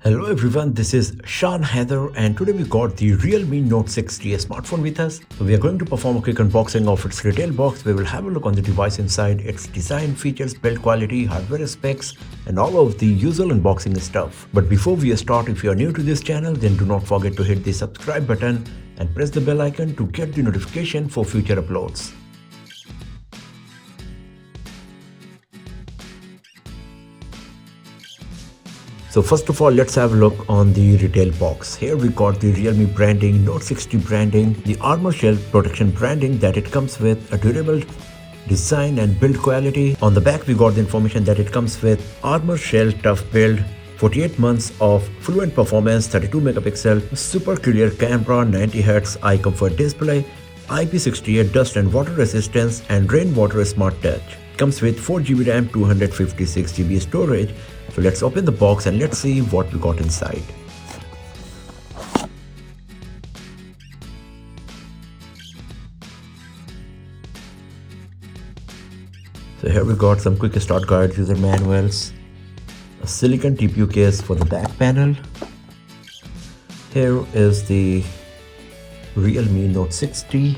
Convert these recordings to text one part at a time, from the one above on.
Hello everyone, this is Sean Heather and today we got the Realme Note 60 smartphone with us. So we are going to perform a quick unboxing of its retail box. We will have a look on the device inside, its design, features, build quality, hardware specs and all of the usual unboxing stuff. But before we start, if you are new to this channel, then do not forget to hit the subscribe button and press the bell icon to get the notification for future uploads. So first of all, let's have a look on the retail box. Here we got the Realme branding, Note 60 branding, the armor shell protection branding that it comes with, a durable design and build quality. On the back we got the information that it comes with armor shell tough build, 48 months of fluent performance, 32 megapixel, super clear camera, 90Hz eye comfort display, IP68 dust and water resistance and rainwater smart touch. Comes with 4GB RAM, 256GB storage. So let's open the box and let's see what we got inside. So here we got some quick start guides, user manuals, a silicon TPU case for the back panel. Here is the Realme Note 60.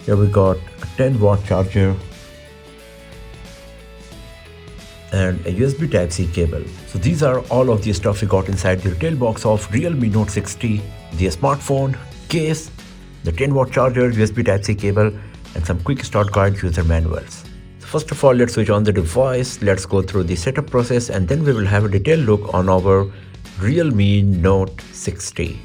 Here we got a 10-watt charger and a USB Type-C cable. So these are all of the stuff we got inside the retail box of Realme Note 60, the smartphone, case, the 10-watt charger, USB Type-C cable and some quick start guide user manuals. So first of all, let's switch on the device, let's go through the setup process and then we will have a detailed look on our Realme Note 60.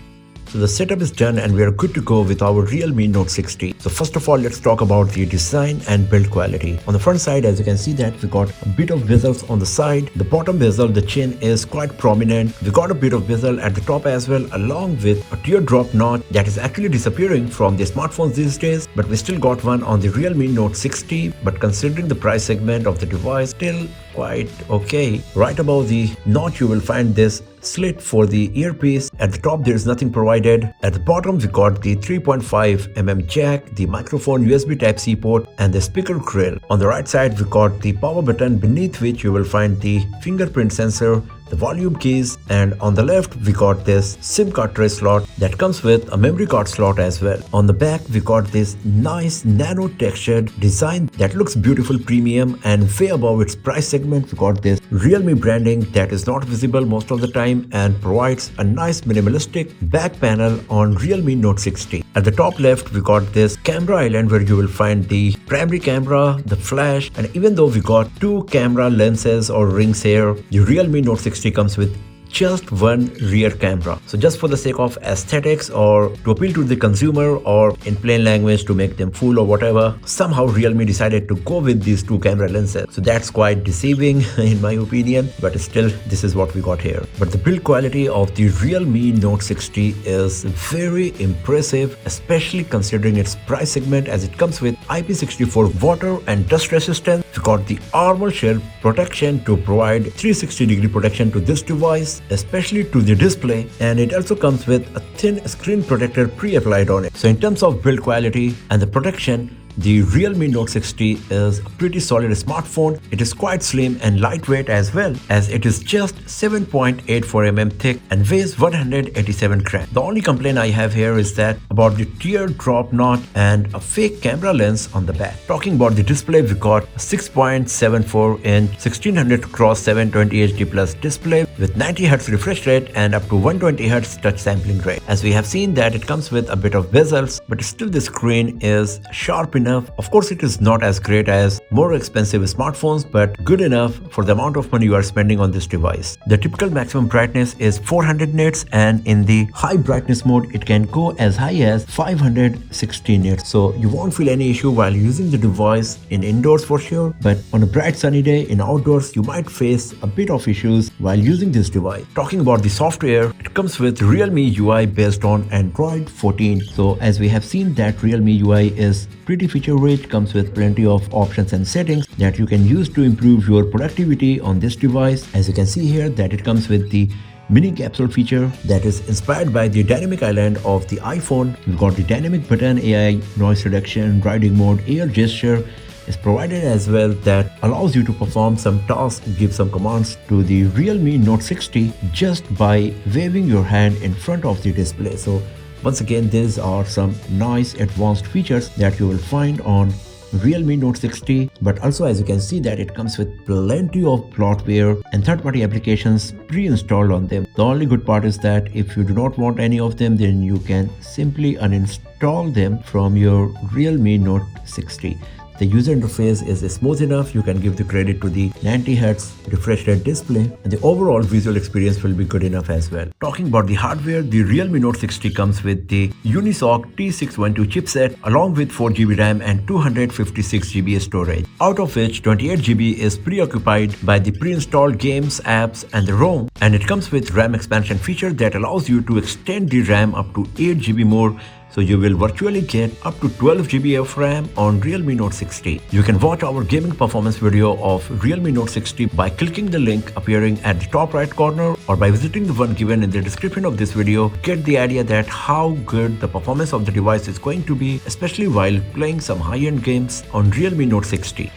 So the setup is done and we are good to go with our Realme Note 60. So first of all, let's talk about the design and build quality. On the front side, as you can see that we got a bit of bezels on the side. The bottom bezel, the chin is quite prominent. We got a bit of bezel at the top as well, along with a teardrop notch that is actually disappearing from the smartphones these days. But we still got one on the Realme Note 60. But considering the price segment of the device, still quite okay. Right above the notch, you will find this slit for the earpiece. At the top there is nothing provided. At the bottom we got the 3.5mm jack, the microphone, USB Type-C port and the speaker grill. On the right side we got the power button, beneath which you will find the fingerprint sensor, the volume keys, and on the left we got this SIM card tray slot that comes with a memory card slot as well. On the back we got this nice nano textured design that looks beautiful, premium, and way above its price segment we got this Realme branding that is not visible most of the time and provides a nice minimalistic back panel on Realme Note 60. At the top left we got this camera island where you will find the primary camera, the flash, and even though we got two camera lenses or rings here, the Realme Note 60 comes with just one rear camera. So just for the sake of aesthetics or to appeal to the consumer or in plain language to make them fool or whatever, somehow Realme decided to go with these two camera lenses. So that's quite deceiving in my opinion, but still this is what we got here. But the build quality of the Realme Note 60 is very impressive, especially considering its price segment, as it comes with IP64 water and dust resistance. We got the armor shell protection to provide 360-degree protection to this device, especially to the display, and it also comes with a thin screen protector pre-applied on it. So in terms of build quality and the protection, the Realme Note 60 is a pretty solid smartphone. It is quite slim and lightweight as well, as it is just 7.84mm thick and weighs 187 grams. The only complaint I have here is that about the teardrop notch and a fake camera lens on the back. Talking about the display, we got a 6.74-inch 1600x720 HD plus display with 90Hz refresh rate and up to 120Hz touch sampling rate. As we have seen that it comes with a bit of bezels, but still the screen is sharp enough. Of course, it is not as great as more expensive smartphones, but good enough for the amount of money you are spending on this device. The typical maximum brightness is 400 nits, and in the high brightness mode, it can go as high as 560 nits. So you won't feel any issue while using the device in indoors for sure, but on a bright sunny day in outdoors, you might face a bit of issues while using this device. Talking about the software, it comes with Realme UI based on Android 14. So as we have seen that Realme UI is pretty feature rich, comes with plenty of options and settings that you can use to improve your productivity on this device. As you can see here that it comes with the mini capsule feature that is inspired by the dynamic island of the iPhone. We've got the dynamic button, AI noise reduction, riding mode, air gesture, is provided as well that allows you to perform some tasks, give some commands to the Realme Note 60 just by waving your hand in front of the display. So once again, these are some nice advanced features that you will find on Realme Note 60, but also as you can see that it comes with plenty of bloatware and third-party applications pre-installed on them. The only good part is that if you do not want any of them, then you can simply uninstall them from your Realme Note 60. The user interface is smooth enough. You can give the credit to the 90Hz refresh rate display, and the overall visual experience will be good enough as well. Talking about the hardware, the Realme Note 60 comes with the Unisoc T612 chipset along with 4GB RAM and 256GB storage, out of which 28GB is preoccupied by the pre-installed games, apps and the ROM, and it comes with RAM expansion feature that allows you to extend the RAM up to 8GB more. So you will virtually get up to 12GB of RAM on Realme Note 60. You can watch our gaming performance video of Realme Note 60 by clicking the link appearing at the top right corner or by visiting the one given in the description of this video. Get the idea that how good the performance of the device is going to be, especially while playing some high-end games on Realme Note 60.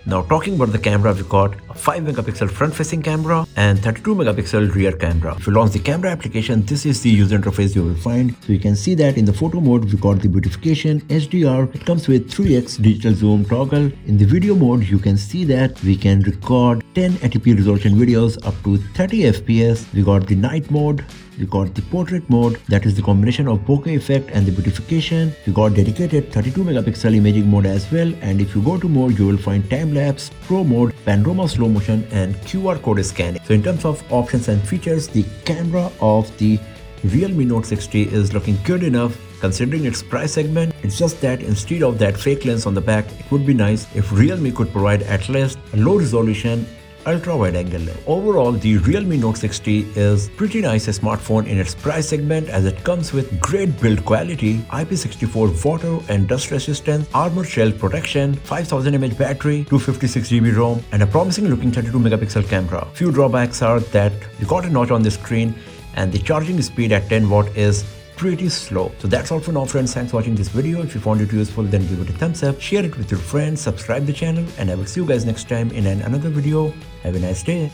Now talking about the camera, we got a 5MP front facing camera and 32MP rear camera. If you launch the camera application, this is the user interface you will find. So you can see that in the photo mode, we got the beautification, HDR. It comes with 3x digital zoom toggle. In the video mode, you can see that we can record 1080p resolution videos up to 30fps. We got the night mode. We got the portrait mode, that is the combination of bokeh effect and the beautification. We got dedicated 32MP imaging mode as well, and if you go to more, you will find time lapse, pro mode, panorama slow motion and QR code scanning. So in terms of options and features, the camera of the Realme Note 60 is looking good enough considering its price segment. It's just that instead of that fake lens on the back, it would be nice if Realme could provide at least a low resolution ultra wide angle lens. Overall, the Realme Note 60 is pretty nice smartphone in its price segment, as it comes with great build quality, IP64 water and dust resistance, armor shell protection, 5000 mAh battery, 256GB ROM and a promising looking 32MP camera. Few drawbacks are that you got a notch on the screen and the charging speed at 10 watt is pretty slow. So that's all for now, friends. Thanks for watching this video. If you found it useful, then give it a thumbs up, share it with your friends, subscribe the channel, and I will see you guys next time in another video. Have a nice day.